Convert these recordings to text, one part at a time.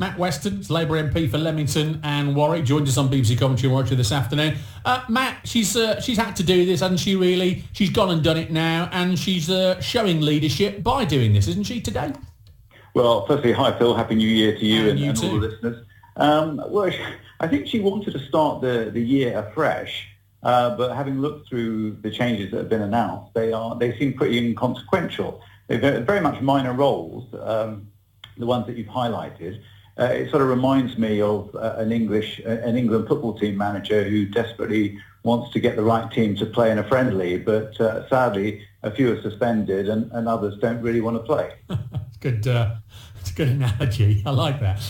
Matt Weston, Labour MP for Leamington and Warwick, joined us on BBC Coventry and Warwickshire this afternoon. Matt, she's had to do this, hasn't she, really? She's gone and done it now, and she's showing leadership by doing this, isn't she, today? Well, firstly, hi, Phil. Happy New Year to you and too. all the listeners. I think she wanted to start the year afresh, but having looked through the changes that have been announced, they seem pretty inconsequential. They're very much minor roles, the ones that you've highlighted. It sort of reminds me of an England football team manager who desperately wants to get the right team to play in a friendly, but sadly, a few are suspended and others don't really want to play. Good. It's a good analogy. I like that.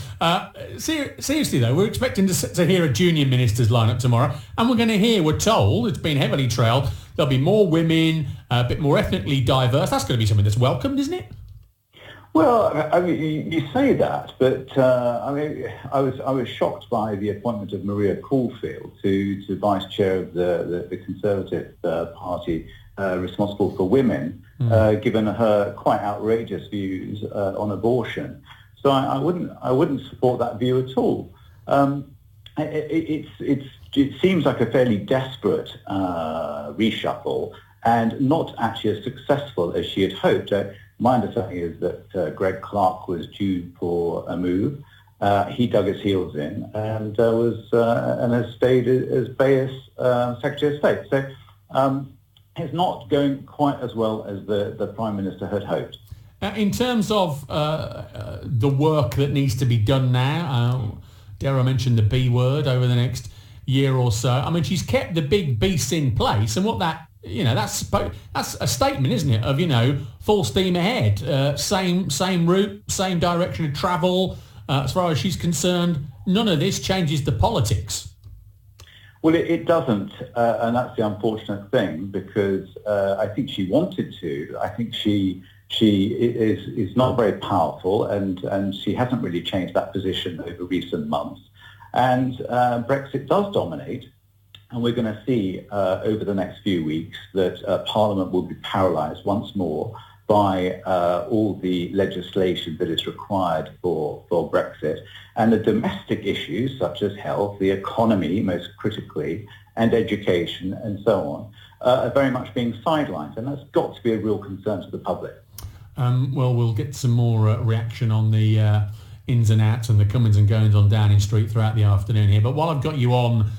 Seriously, though, we're expecting to hear a junior minister's lineup tomorrow, and we're told, it's been heavily trailed, there'll be more women, a bit more ethnically diverse. That's going to be something that's welcomed, isn't it? Well, I mean, you say that, but I was shocked by the appointment of Maria Caulfield to vice chair of the Conservative Party responsible for women, given her quite outrageous views on abortion. So I wouldn't support that view at all. It seems like a fairly desperate reshuffle and not actually as successful as she had hoped. My understanding is that Greg Clark was due for a move. He dug his heels in and has stayed as Bayes Secretary of State. So it's not going quite as well as the Prime Minister had hoped. In terms of the work that needs to be done now, dare I mention the B word, over the next year or so. I mean, she's kept the big beasts in place, and what that, that's a statement, isn't it, of, full steam ahead, same route, same direction of travel. As far as she's concerned, none of this changes the politics. Well, it doesn't, and that's the unfortunate thing, because I think she wanted to. I think she is not very powerful, and she hasn't really changed that position over recent months. And Brexit does dominate, and we're going to see over the next few weeks that Parliament will be paralysed once more by all the legislation that is required for Brexit. And the domestic issues such as health, the economy most critically, and education and so on are very much being sidelined. And that's got to be a real concern to the public. Well, we'll get some more reaction on the ins and outs and the comings and goings on Downing Street throughout the afternoon here. But while I've got you on,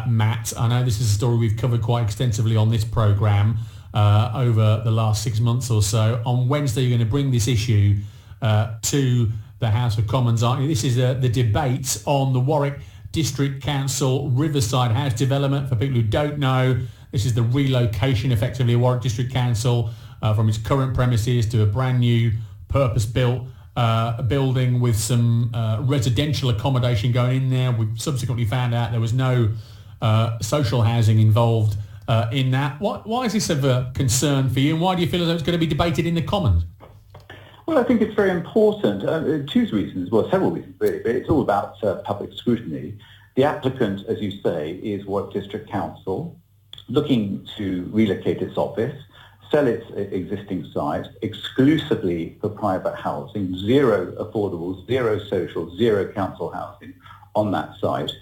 Matt, I know this is a story we've covered quite extensively on this programme over the last 6 months or so. On Wednesday, you're going to bring this issue to the House of Commons, aren't you? This is the debate on the Warwick District Council Riverside House development. For people who don't know, this is the relocation, effectively, of Warwick District Council from its current premises to a brand new purpose-built building with some residential accommodation going in there. We've subsequently found out there was no social housing involved in that. Why is this of a concern for you, and why do you feel as though it's going to be debated in the Commons? Well, I think it's very important. Two reasons, well, several reasons, really, but it's all about public scrutiny. The applicant, as you say, is Warwick District Council, looking to relocate its office, sell its existing site exclusively for private housing, zero affordables, zero social, zero council housing on that site.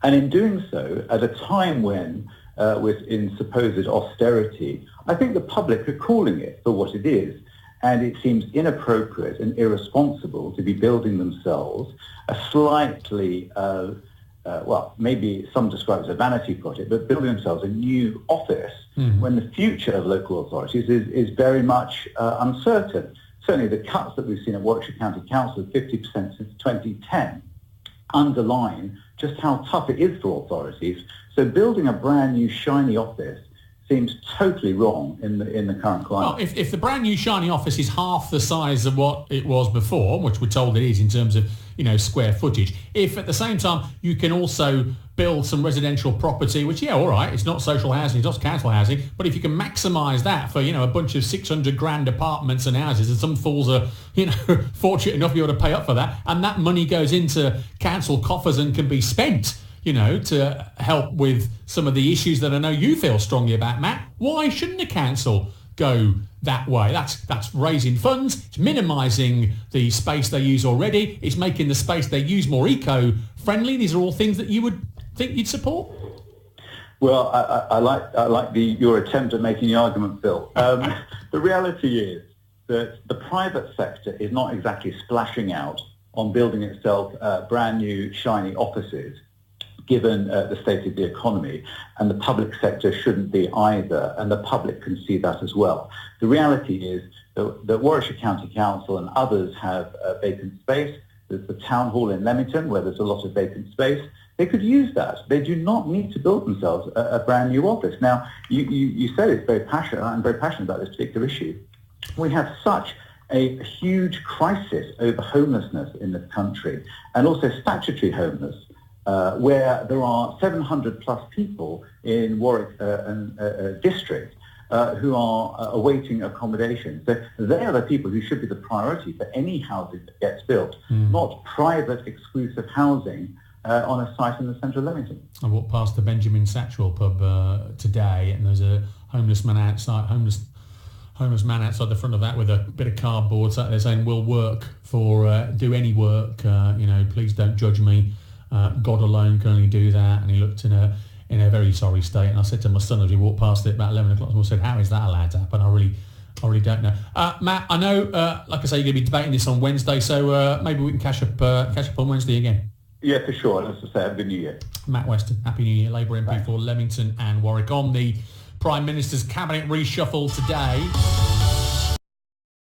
And in doing so, at a time when we're in supposed austerity, I think the public are calling it for what it is. And it seems inappropriate and irresponsible to be building themselves a slightly, maybe some describe it as a vanity project, but building themselves a new office when the future of local authorities is very much uncertain. Certainly the cuts that we've seen at Warwickshire County Council, 50% since 2010, underline just how tough it is for authorities. So building a brand new shiny office seems totally wrong in the current climate. Well, if the brand new shiny office is half the size of what it was before, which we're told it is in terms of square footage, if at the same time you can also build some residential property, which all right, it's not social housing, it's not council housing, but if you can maximise that for a bunch of 600 grand apartments and houses, and some fools are fortunate enough to be able to pay up for that, and that money goes into council coffers and can be spent to help with some of the issues that I know you feel strongly about, Matt. Why shouldn't the council go that way. That's raising funds, it's minimising the space they use already, it's making the space they use more eco-friendly. These are all things that you would think you'd support? Well, I like your attempt at making the argument, Phil. The reality is that the private sector is not exactly splashing out on building itself brand new, shiny offices, given the state of the economy, and the public sector shouldn't be either, and the public can see that as well. The reality is that Warwickshire County Council and others have vacant space. There's the town hall in Leamington where there's a lot of vacant space. They could use that. They do not need to build themselves a brand new office. Now, you said it's very passionate. I'm very passionate about this particular issue. We have such a huge crisis over homelessness in this country, and also statutory homeless, where there are 700 plus people in Warwick District who are awaiting accommodation. So they are the people who should be the priority for any housing that gets built, not private exclusive housing on a site in the centre of Leamington. I walked past the Benjamin Satchwell pub today, and there's a homeless man outside the front of that with a bit of cardboard sat there saying, "We'll work for, do any work, please don't judge me. God alone can only do that." And he looked in a very sorry state. And I said to my son as we walked past it about 11 o'clock, I said, "How is that allowed to happen?" I really don't know. Matt, I know, like I say, you're going to be debating this on Wednesday, so maybe we can catch up on Wednesday again. Yeah, for sure. And as I say, have a good New Year. Matt Weston, Happy New Year, Labour MP for Leamington and Warwick. On the Prime Minister's Cabinet reshuffle today,